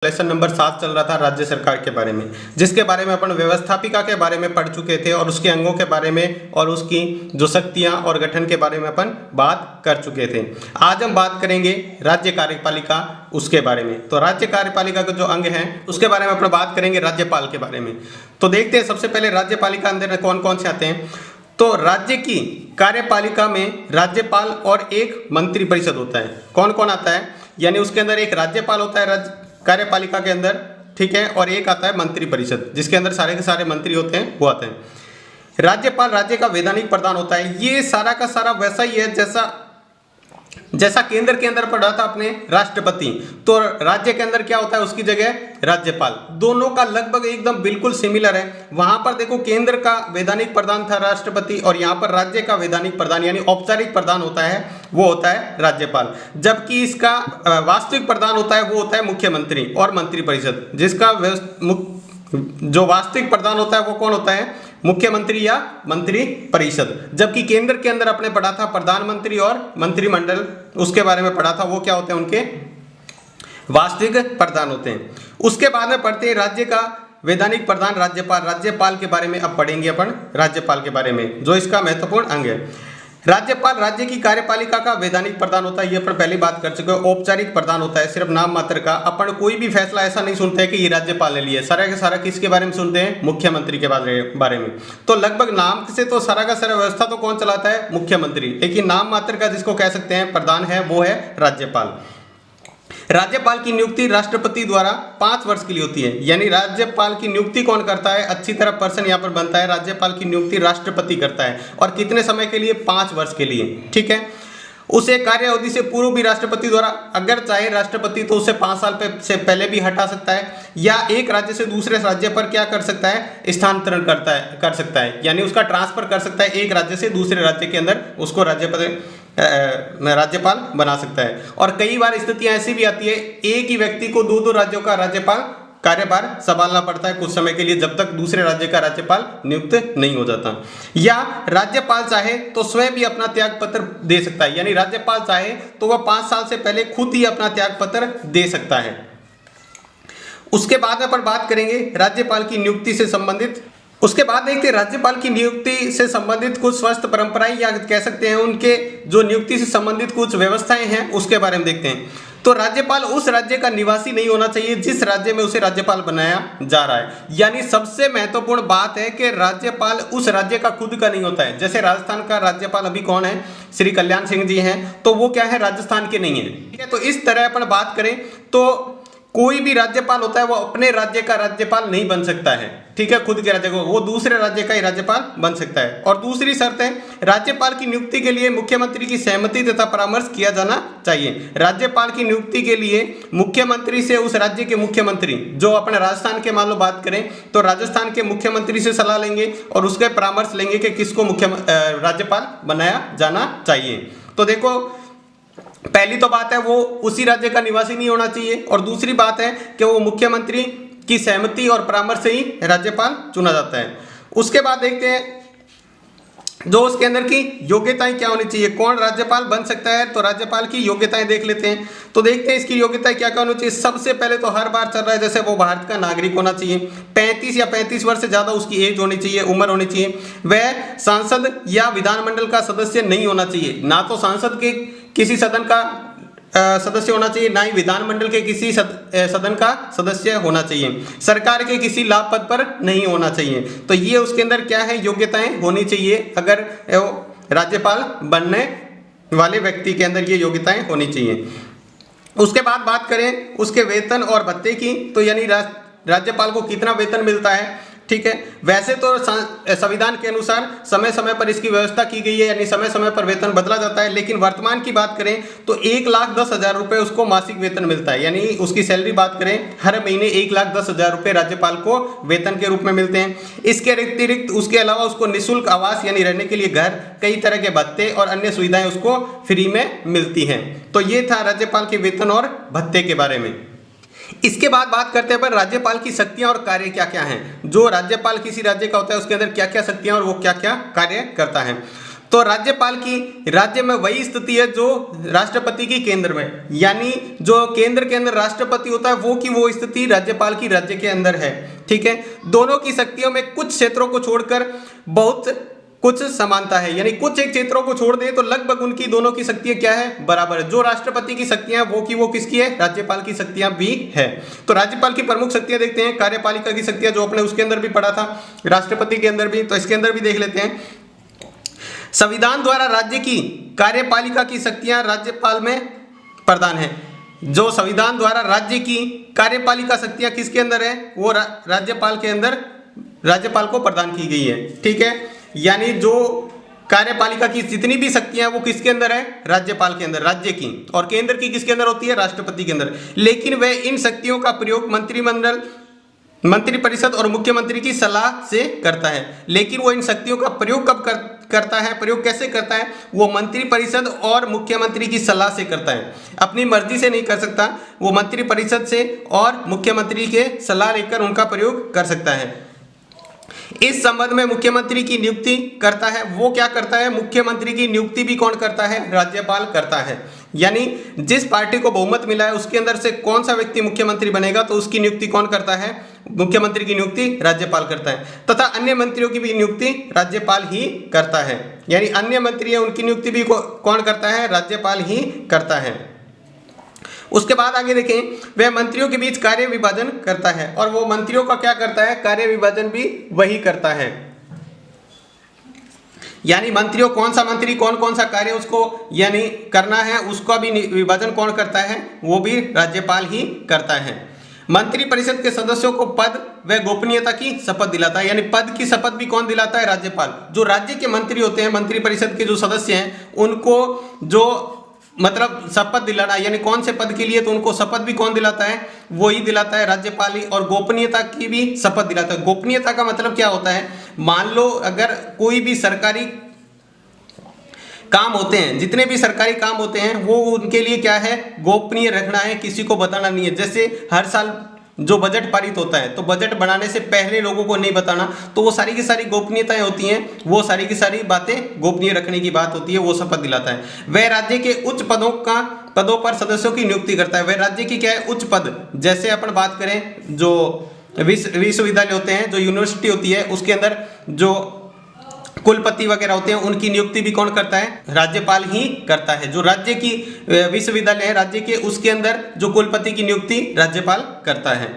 Lesson number 7 चल रहा था राज्य सरकार के बारे में, जिसके बारे में अपन व्यवस्थापिका के बारे में पढ़ चुके थे और उसके अंगों के बारे में और उसकी जो शक्तियां और गठन के बारे में अपन बात कर चुके थे। आज हम बात करेंगे राज्य कार्यपालिका उसके बारे में। तो राज्य कार्यपालिका के जो अंग हैं उसके बारे में अपन बात करेंगे राज्यपाल के बारे में। तो देखते हैं सबसे पहले राज्यपालिका अंदर कौन कौन से आते हैं। तो राज्य की कार्यपालिका में राज्यपाल और एक मंत्री परिषद होता है। कौन कौन आता है, यानी उसके अंदर एक राज्यपाल होता है राज्य कार्यपालिका के अंदर, ठीक है, और एक आता है मंत्री परिषद जिसके अंदर सारे के सारे मंत्री होते हैं, वो आते हैं। राज्यपाल राज्य का वैधानिक प्रधान होता है। ये सारा का सारा वैसा ही है जैसा केंद्र के अंदर पढ़ा था अपने राष्ट्रपति, तो राज्य के अंदर क्या होता है उसकी जगह राज्यपाल। दोनों का लगभग एकदम बिल्कुल सिमिलर है। वहां पर देखो केंद्र का वैधानिक प्रधान था राष्ट्रपति और यहाँ पर राज्य का वैधानिक प्रधान यानी औपचारिक प्रधान होता है, वो होता है राज्यपाल। जबकि इसका वास्तविक प्रधान होता है वो होता है मुख्यमंत्री और मंत्री परिषद। जिसका जो वास्तविक प्रधान होता है वो कौन होता है, मुख्यमंत्री या मंत्री परिषद। जबकि केंद्र के अंदर अपने पढ़ा था प्रधानमंत्री और मंत्रिमंडल, उसके बारे में पढ़ा था, वो क्या होते हैं, उनके वास्तविक प्रधान होते हैं। उसके बाद में पढ़ते हैं राज्य का वैधानिक प्रधान राज्यपाल। राज्यपाल के बारे में अब पढ़ेंगे अपन, राज्यपाल के बारे में जो इसका महत्वपूर्ण अंग है। राज्यपाल राज्य की कार्यपालिका का वैधानिक प्रधान होता है, ये अपन पहले बात कर चुके हैं। औपचारिक प्रधान होता है सिर्फ नाम मात्र का। अपन कोई भी फैसला ऐसा नहीं सुनते हैं कि ये राज्यपाल ने लिया, सारा का सारा किसके बारे में सुनते हैं, मुख्यमंत्री के बारे में। तो लगभग नाम से तो सारा का सारा व्यवस्था तो कौन चलाता है, मुख्यमंत्री, लेकिन नाम मात्र का जिसको कह सकते हैं प्रधान है वो है राज्यपाल। राज्यपाल की नियुक्ति राष्ट्रपति द्वारा 5 वर्ष के लिए होती है। यानी राज्यपाल की नियुक्ति कौन करता है, अच्छी तरह पर्सन यहाँ पर बनता है, राज्यपाल की नियुक्ति राष्ट्रपति करता है। और कितने समय के लिए, 5 वर्ष के लिए, ठीक है। उसे कार्य अवधि से पूर्व भी राष्ट्रपति द्वारा अगर चाहे राष्ट्रपति तो उसे 5 साल से पहले भी हटा सकता है या एक राज्य से दूसरे राज्य पर क्या कर सकता है, स्थानांतरण कर सकता है, यानी उसका ट्रांसफर कर सकता है। एक राज्य से दूसरे राज्य के अंदर उसको राज्यपाल बना सकता है। और कई बार स्थितियां ऐसी भी आती है एक ही व्यक्ति को दो राज्यों का राज्यपाल कार्यभार संभालना पड़ता है कुछ समय के लिए, जब तक दूसरे राज्य का राज्यपाल नियुक्त नहीं हो जाता। या राज्यपाल चाहे तो स्वयं भी अपना त्याग पत्र दे सकता है, यानी राज्यपाल चाहे तो वह 5 साल से पहले खुद ही अपना त्याग पत्र दे सकता है। उसके बाद में अपन बात करेंगे राज्यपाल की नियुक्ति से संबंधित। उसके बाद देखते हैं राज्यपाल की नियुक्ति से संबंधित कुछ स्वस्थ परंपराएं या कह सकते हैं उनके जो नियुक्ति से संबंधित कुछ व्यवस्थाएं हैं उसके बारे में देखते हैं। तो राज्यपाल उस राज्य का निवासी नहीं होना चाहिए जिस राज्य में उसे राज्यपाल बनाया जा रहा है। यानी सबसे महत्वपूर्ण बात है कि राज्यपाल उस राज्य का खुद का नहीं होता है। जैसे राजस्थान का राज्यपाल अभी कौन है, श्री कल्याण सिंह जी हैं, तो वो क्या है, राजस्थान के नहीं है, ठीक है। तो इस तरह अपन बात करें तो कोई भी राज्यपाल होता है वो अपने राज्य का राज्यपाल नहीं बन सकता है, ठीक है, खुद के राज्य को, वो दूसरे राज्य का ही राज्यपाल बन सकता है। और दूसरी शर्त है राज्यपाल की नियुक्ति के लिए मुख्यमंत्री की सहमति तथा परामर्श किया जाना चाहिए। राज्यपाल की नियुक्ति के लिए मुख्यमंत्री से उस राज्य के मुख्यमंत्री, जो अपने राजस्थान के मान लो बात करें तो राजस्थान के मुख्यमंत्री से सलाह लेंगे और उसके परामर्श लेंगे कि किसको राज्यपाल बनाया जाना चाहिए। तो देखो पहली तो बात है वो उसी राज्य का निवासी नहीं होना चाहिए और दूसरी बात है कि वो मुख्यमंत्री की सहमति और परामर्श से ही राज्यपाल चुना जाता है। उसके बाद देखते हैं जो उसके अंदर की योग्यताएं क्या होनी चाहिए, कौन राज्यपाल बन सकता है। तो राज्यपाल की योग्यताएं देख लेते हैं। तो देखते हैं इसकी योग्यताएं क्या क्या होनी चाहिए। सबसे पहले तो हर बार चल रहा है जैसे वो भारत का नागरिक होना चाहिए, 35 या 35 वर्ष से ज्यादा उसकी एज होनी चाहिए, उम्र होनी चाहिए। वह सांसद या विधानमंडल का सदस्य नहीं होना चाहिए, ना तो सांसद के किसी सदन का सदस्य होना चाहिए, ना ही विधानमंडल के किसी सदन का सदस्य होना चाहिए, सरकार के किसी लाभ पद पर नहीं होना चाहिए। तो ये उसके अंदर क्या है, योग्यताएं होनी चाहिए अगर राज्यपाल बनने वाले व्यक्ति के अंदर ये योग्यताएं होनी चाहिए। उसके बाद बात करें उसके वेतन और भत्ते की, तो यानी राज्यपाल को कितना वेतन मिलता है, ठीक है। वैसे तो संविधान के अनुसार समय समय पर इसकी व्यवस्था की गई है, यानी समय समय पर वेतन बदला जाता है। लेकिन वर्तमान की बात करें तो 1,10,000 रुपये उसको मासिक वेतन मिलता है, यानी उसकी सैलरी बात करें हर महीने 1,10,000 रुपये राज्यपाल को वेतन के रूप में मिलते हैं। इसके अतिरिक्त उसके अलावा उसको निःशुल्क आवास यानी रहने के लिए घर, कई तरह के भत्ते और अन्य सुविधाएं उसको फ्री में मिलती हैं। तो ये था राज्यपाल के वेतन और भत्ते के बारे में। इसके बाद बात करते हैं पर राज्यपाल की शक्तियां और कार्य क्या क्या हैं। जो राज्यपाल किसी राज्य का होता है उसके अंदर क्या क्या शक्तियां और वो क्या क्या कार्य करता है। तो राज्यपाल की राज्य में वही स्थिति है जो राष्ट्रपति की केंद्र में, यानी जो केंद्र के अंदर राष्ट्रपति होता है वो की वो स्थिति राज्यपाल की राज्य के अंदर है। ठीक है, दोनों की शक्तियों में कुछ क्षेत्रों को छोड़कर बहुत कुछ समानता है, यानी कुछ एक क्षेत्रों को छोड़ दे तो लगभग उनकी दोनों की शक्तियां क्या है, बराबर है। जो राष्ट्रपति की शक्तियां वो की वो किसकी है, राज्यपाल की शक्तियां भी है। तो राज्यपाल की प्रमुख शक्तियां देखते हैं, कार्यपालिका की शक्तियां जो अपने उसके अंदर भी पढ़ा था, राष्ट्रपति के अंदर भी, तो इसके अंदर भी देख लेते हैं। संविधान द्वारा राज्य की कार्यपालिका की शक्तियां राज्यपाल में प्रदान है। जो संविधान द्वारा राज्य की कार्यपालिका शक्तियां किसके अंदर है, वो राज्यपाल के अंदर राज्यपाल को प्रदान की गई है। ठीक है, यानी जो कार्यपालिका की जितनी भी शक्तियां वो किसके अंदर है, राज्यपाल के अंदर, राज्य की, और केंद्र की किसके अंदर होती है, राष्ट्रपति के अंदर। लेकिन वह इन शक्तियों का प्रयोग मंत्रिमंडल, मंत्रिपरिषद और मुख्यमंत्री की सलाह से करता है। लेकिन वो इन शक्तियों का प्रयोग कब करता है, प्रयोग कैसे करता है, वो मंत्रिपरिषद और मुख्यमंत्री की सलाह से करता है। अपनी मर्जी से नहीं कर सकता, वो मंत्रिपरिषद से और मुख्यमंत्री के सलाह लेकर उनका प्रयोग कर सकता है। इस संबंध में मुख्यमंत्री की नियुक्ति करता है, वो क्या करता है, मुख्यमंत्री की नियुक्ति भी कौन करता है, राज्यपाल करता है। यानी जिस पार्टी को बहुमत मिला है उसके अंदर से कौन सा व्यक्ति मुख्यमंत्री बनेगा तो उसकी नियुक्ति कौन करता है, मुख्यमंत्री की नियुक्ति राज्यपाल करता है, तथा अन्य मंत्रियों की भी नियुक्ति राज्यपाल ही करता है। यानी अन्य मंत्री है उनकी नियुक्ति भी कौन करता है, राज्यपाल ही करता है। उसके बाद आगे देखें, वह मंत्रियों के बीच कार्य विभाजन करता है, और वो मंत्रियों का क्या करता है, कार्य विभाजन भी वही करता है। यानी मंत्रियों, कौन सा मंत्री कौन कौन सा कार्य उसको यानी करना है, उसका भी विभाजन कौन करता है, वो भी राज्यपाल ही करता है। मंत्रिपरिषद के सदस्यों को पद व गोपनीयता की शपथ दिलाता है, यानी पद की शपथ भी कौन दिलाता है, राज्यपाल। जो राज्य के मंत्री होते हैं, मंत्रिपरिषद के जो सदस्य हैं, उनको जो मतलब शपथ दिलाना, यानी कौन से पद के लिए, तो उनको शपथ भी कौन दिलाता है, वो ही दिलाता है राज्यपाल ही, और गोपनीयता की भी शपथ दिलाता है। गोपनीयता का मतलब क्या होता है, मान लो अगर कोई भी सरकारी काम होते हैं, जितने भी सरकारी काम होते हैं वो उनके लिए क्या है, गोपनीय रखना है, किसी को बताना नहीं है। जैसे हर साल जो बजट पारित होता है तो बजट बनाने से पहले लोगों को नहीं बताना, तो वो सारी की सारी गोपनीयताएं होती हैं, वो सारी की सारी बातें गोपनीय रखने की बात होती है, वो शपथ दिलाता है। वह राज्य के उच्च पदों पर सदस्यों की नियुक्ति करता है। वह राज्य की क्या है, उच्च पद, जैसे अपन बात करें जो विश्वविद्यालय होते हैं, जो यूनिवर्सिटी होती है, उसके अंदर जो कुलपति वगैरह होते हैं, उनकी नियुक्ति भी कौन करता है, राज्यपाल ही करता है। जो राज्य की विश्वविद्यालय है राज्य के, उसके अंदर जो कुलपति की नियुक्ति राज्यपाल करता है।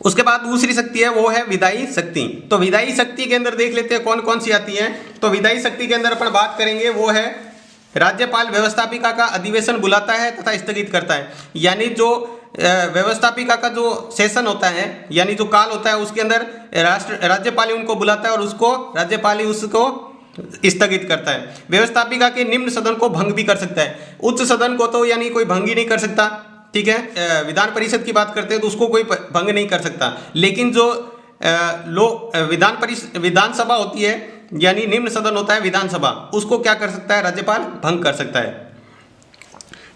उसके बाद दूसरी शक्ति है वो है विधायी शक्ति। तो विधायी शक्ति के अंदर देख लेते हैं कौन कौन सी आती है। तो विधायी शक्ति के अंदर अपन बात करेंगे वो है राज्यपाल व्यवस्थापिका का अधिवेशन बुलाता है तथा स्थगित करता है। यानी जो व्यवस्थापिका का जो सेशन होता है, यानी जो काल होता है, उसके अंदर राज्यपाल उनको बुलाता है और उसको राज्यपाल उसको स्थगित करता है। व्यवस्थापिका के निम्न सदन को भंग भी कर सकता है, उच्च सदन को तो यानी कोई भंग ही नहीं कर सकता। ठीक है, विधान परिषद की बात करते हैं तो उसको कोई भंग नहीं कर सकता, लेकिन जो विधानसभा होती है, यानी निम्न सदन होता है विधानसभा, उसको क्या कर सकता है, राज्यपाल भंग कर सकता है।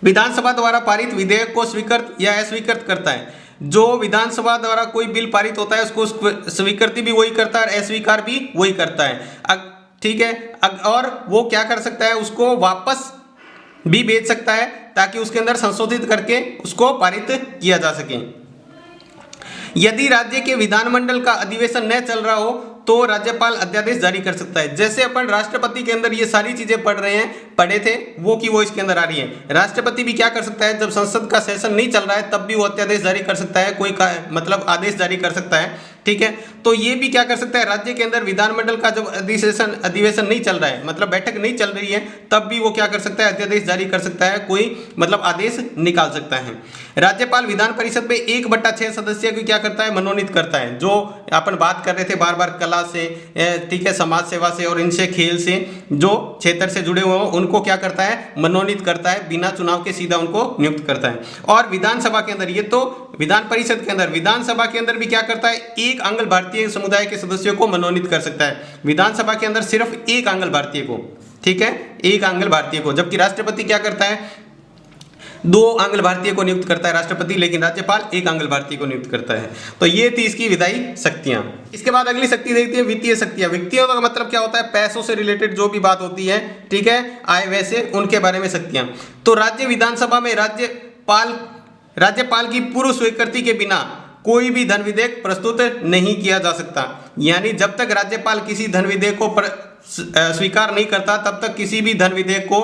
विधानसभा द्वारा पारित विधेयक को स्वीकृत या अस्वीकृत करता है। जो विधानसभा द्वारा कोई बिल पारित होता है उसको स्वीकृति भी वही करता है और अस्वीकार भी वही करता है। ठीक है, और वो क्या कर सकता है, उसको वापस भी भेज सकता है ताकि उसके अंदर संशोधित करके उसको पारित किया जा सके। यदि राज्य के विधानमंडल का अधिवेशन न चल रहा हो तो राज्यपाल अध्यादेश जारी कर सकता है। जैसे अपन राष्ट्रपति के अंदर ये सारी चीजें पढ़े थे, वो की वो इसके अंदर आ रही है। राष्ट्रपति भी क्या कर सकता है, जब संसद का सेशन नहीं चल रहा है तब भी वो अध्यादेश जारी कर सकता है, कोई मतलब आदेश जारी कर सकता है। ठीक है, तो ये भी क्या कर सकता है, राज्य के अंदर विधानमंडल का जब अधिवेशन नहीं चल रहा है, मतलब बैठक नहीं चल रही है, तब भी वो क्या कर सकता है, अध्यादेश जारी कर सकता है, कोई मतलब आदेश निकाल सकता है। राज्यपाल विधान परिषद में 1/6 सदस्य को क्या करता है, मनोनीत करता है। जो अपन बात कर रहे थे बार बार कला से, ठीक है, समाज सेवा से और इनसे खेल से जो क्षेत्र से जुड़े हुए हो उनको क्या करता है, मनोनीत करता है, बिना चुनाव के सीधा उनको नियुक्त करता है। और विधानसभा के अंदर, ये तो विधान परिषद के अंदर, विधानसभा के अंदर भी क्या करता है, एक आंग्ल भारतीय समुदाय के सदस्यों को मनोनीत कर सकता है। विधानसभा के अंदर सिर्फ एक आंग्ल भारतीय को, ठीक है, एक आंग्ल भारतीय को। जबकि राष्ट्रपति क्या करता है, 2 आंग्ल भारतीय को नियुक्त करता है राष्ट्रपति, लेकिन राज्यपाल 1 आंग्ल भारतीय को नियुक्त करता है। तो ये थी इसकी विधायी शक्तियां। इसके बाद अगली शक्ति देखते हैं वित्तीय शक्तियां। वित्तीय का मतलब क्या होता है? पैसों से रिलेटेड जो भी बात होती है, ठीक है, आय व्यय से, उनके बारे में शक्तियां। तो राज्य विधानसभा में राज्यपाल की पूर्व स्वीकृति के बिना कोई भी धन विधेयक प्रस्तुत नहीं किया जा सकता। यानी जब तक राज्यपाल किसी धन विधेयक को स्वीकार नहीं करता तब तक किसी भी धन विधेयक को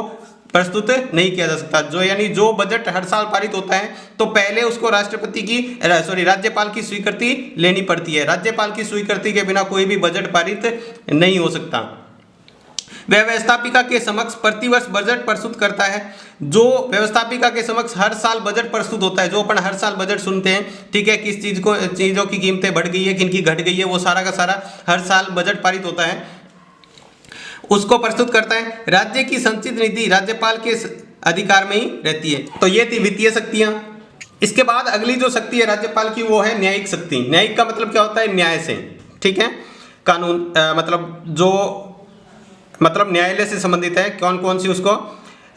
प्रस्तुत नहीं किया जा सकता। जो बजट हर साल पारित होता है तो पहले उसको राज्यपाल की स्वीकृति लेनी पड़ती है। राज्यपाल की स्वीकृति के बिना कोई भी बजट पारित नहीं हो सकता। वह व्यवस्थापिका के समक्ष प्रतिवर्ष बजट प्रस्तुत करता है। जो व्यवस्थापिका के समक्ष हर साल बजट प्रस्तुत होता है, जो अपन हर साल बजट सुनते हैं, ठीक है, किस चीजों की कीमतें बढ़ गई है, किनकी घट गई है, वो सारा का सारा हर साल बजट पारित होता है, उसको प्रस्तुत करता है। राज्य की संचित निधि राज्यपाल के अधिकार में ही रहती है। तो ये थी वित्तीय शक्तियां। इसके बाद अगली जो शक्ति है राज्यपाल की वो है न्यायिक शक्ति। न्यायिक का मतलब क्या होता है? न्याय से, ठीक है, कानून मतलब न्यायालय से संबंधित है। कौन कौन सी? उसको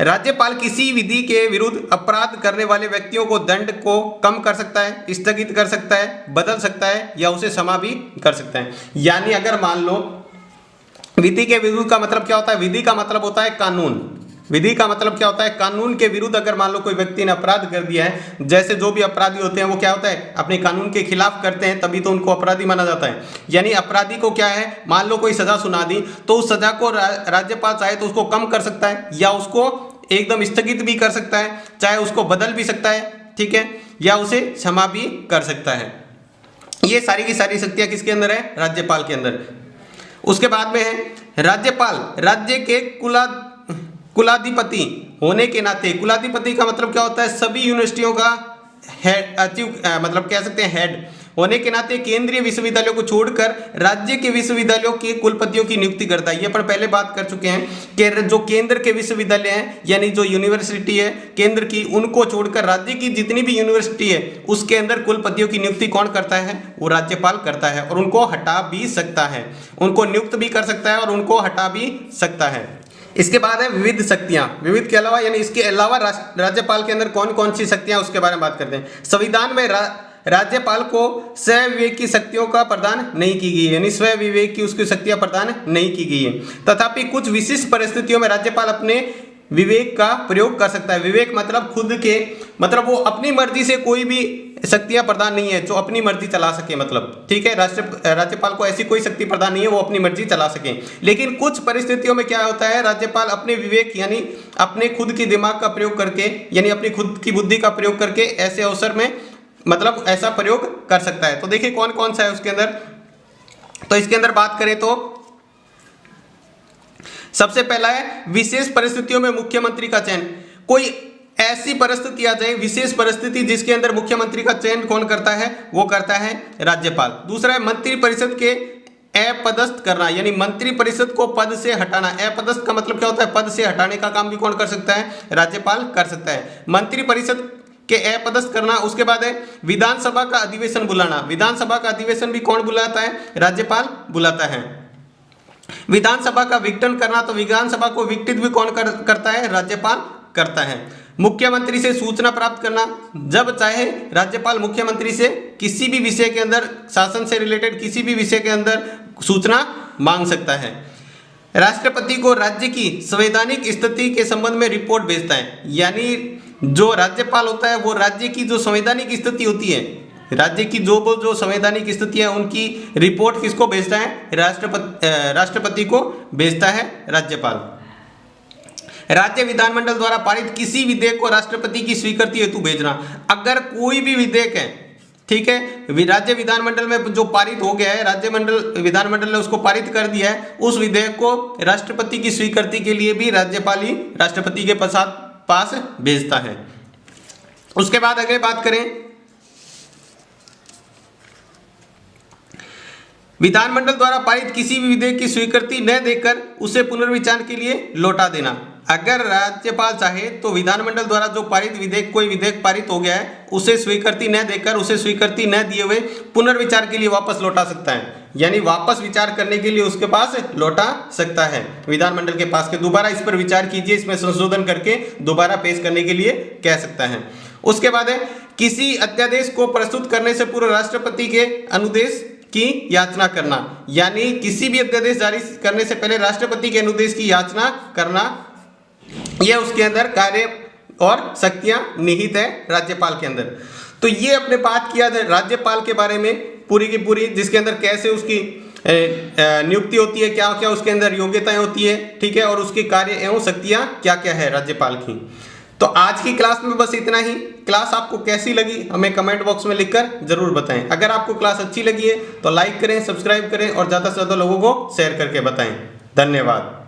राज्यपाल किसी विधि के विरुद्ध अपराध करने वाले व्यक्तियों को दंड को कम कर सकता है, स्थगित कर सकता है, बदल सकता है या उसे क्षमा भी कर सकता है। यानी अगर मान लो विधि के विरुद्ध का मतलब क्या होता है? विधि का मतलब होता है कानून। विधि का मतलब क्या होता है? कानून के विरुद्ध अगर मान लो कोई व्यक्ति ने अपराध कर दिया है, जैसे जो भी अपराधी होते हैं वो क्या होता है? अपने कानून के खिलाफ करते हैं, तभी तो उनको अपराधी माना जाता है। यानी अपराधी को क्या है, मान लो कोई सजा सुना दी तो उस सजा को राज्यपाल चाहे तो उसको कम कर सकता है या उसको एकदम स्थगित भी कर सकता है, चाहे उसको बदल भी सकता है, ठीक है, या उसे क्षमा भी कर सकता है। ये सारी की सारी शक्तियां किसके अंदर है? राज्यपाल के अंदर। उसके बाद में है राज्यपाल राज्य के कुलाधिपति होने के नाते। कुलाधिपति का मतलब क्या होता है? सभी यूनिवर्सिटियों का हेड, मतलब कह सकते हैं हेड होने के नाते केंद्रीय विश्वविद्यालयों को छोड़कर राज्य के विश्वविद्यालयों के कुलपतियों की नियुक्ति करता है। ये पर पहले बात कर चुके हैं कि जो केंद्र के विश्वविद्यालय हैं, यानी जो यूनिवर्सिटी है केंद्र की, उनको छोड़कर राज्य की जितनी भी यूनिवर्सिटी है उसके अंदर कुलपतियों की नियुक्ति कौन करता है? वो राज्यपाल करता है, और उनको हटा भी सकता है। उनको नियुक्त भी कर सकता है और उनको हटा भी सकता है। इसके बाद है विविध शक्तियां। विविध के अलावा यानी इसके अलावा राज्यपाल के अंदर कौन कौन सी शक्तियां, उसके बारे में बात करते हैं। संविधान में राज्यपाल को स्वविवेक की शक्तियों का प्रदान नहीं की गई है, यानी स्वविवेक की उसकी शक्तियां प्रदान नहीं की गई है। तथापि कुछ विशिष्ट परिस्थितियों में राज्यपाल अपने विवेक का प्रयोग कर सकता है। विवेक मतलब खुद के, मतलब वो अपनी मर्जी से कोई भी शक्तियां प्रदान नहीं है जो अपनी मर्जी चला सके, मतलब ठीक है, राज्यपाल को ऐसी कोई शक्ति प्रदान नहीं है वो अपनी मर्जी चला सके। लेकिन कुछ परिस्थितियों में क्या होता है, राज्यपाल अपने विवेक यानी अपने खुद के दिमाग का प्रयोग करके, यानी अपनी खुद की बुद्धि का प्रयोग करके ऐसे अवसर में मतलब ऐसा प्रयोग कर सकता है। तो देखिए कौन कौन सा है उसके अंदर। तो इसके अंदर बात करें तो सबसे पहला है विशेष परिस्थितियों में मुख्यमंत्री का चयन। कोई ऐसी परिस्थिति आ जाए, विशेष परिस्थिति, जिसके अंदर मुख्यमंत्री का चयन कौन करता है? वो करता है राज्यपाल। दूसरा है मंत्रिपरिषद के अपदस्थ करना, यानी मंत्रिपरिषद को पद से हटाना। अपदस्थ का मतलब क्या होता है? पद से हटाने का काम भी कौन कर सकता है? राज्यपाल कर सकता है। मंत्रिपरिषद के अपदस्थ करना। उसके बाद है विधानसभा का अधिवेशन बुलाना। विधानसभा का अधिवेशन भी कौन बुलाता है? राज्यपाल बुलाता है। विधानसभा का विघटन करना, तो विधानसभा को विघटित भी कौन करता है? राज्यपाल करता है। मुख्यमंत्री से सूचना प्राप्त करना, जब चाहे राज्यपाल मुख्यमंत्री से किसी भी विषय के अंदर, शासन से रिलेटेड किसी भी विषय के अंदर सूचना मांग सकता है। राष्ट्रपति को राज्य की संवैधानिक स्थिति के संबंध में रिपोर्ट भेजता है, यानी जो राज्यपाल होता है वो राज्य की जो संवैधानिक स्थिति होती है, राज्य की जो संवैधानिक स्थिति है उनकी रिपोर्ट किसको भेजता है? राष्ट्रपति को भेजता है राज्यपाल। राज्य विधानमंडल द्वारा पारित किसी विधेयक को राष्ट्रपति की स्वीकृति हेतु भेजना। अगर कोई भी विधेयक है, ठीक है, राज्य विधानमंडल में जो पारित हो गया है, विधानमंडल ने उसको पारित कर दिया है, उस विधेयक को राष्ट्रपति की स्वीकृति के लिए भी राज्यपाल ही राष्ट्रपति के पास भेजता है। उसके बाद अगर बात करें विधानमंडल द्वारा पारित किसी भी विधेयक की स्वीकृति न देकर उसे पुनर्विचार के लिए लौटा देना। अगर राज्यपाल चाहे तो विधानमंडल द्वारा जो पारित विधेयक, कोई विधेयक पारित हो गया है, उसे स्वीकृति न देकर, उसे स्वीकृति न दिए हुए पुनर्विचार के लिए वापस लौटा सकता है, यानी वापस विचार करने के लिए उसके पास लौटा सकता है विधानमंडल के पास, के दोबारा इस पर विचार कीजिए, इसमें संशोधन करके दोबारा पेश करने के लिए कह सकता है। उसके बाद है किसी अध्यादेश को प्रस्तुत करने से पूर्व राष्ट्रपति के अनुदेश की याचना करना, यानी किसी भी अध्यादेश जारी करने से पहले राष्ट्रपति के अनुदेश की याचना करना, यह उसके अंदर कार्य और शक्तियां निहित है राज्यपाल के अंदर। तो ये अपने बात किया जाए राज्यपाल के बारे में पूरी की पूरी, जिसके अंदर कैसे उसकी नियुक्ति होती है, क्या क्या उसके अंदर योग्यताएं होती है, ठीक है, और उसके कार्य एवं शक्तियां क्या क्या है राज्यपाल की। तो आज की क्लास में बस इतना ही। क्लास आपको कैसी लगी हमें कमेंट बॉक्स में लिखकर जरूर बताएं। अगर आपको क्लास अच्छी लगी है तो लाइक करें, सब्सक्राइब करें और ज़्यादा से ज़्यादा लोगों को शेयर करके बताएं। धन्यवाद।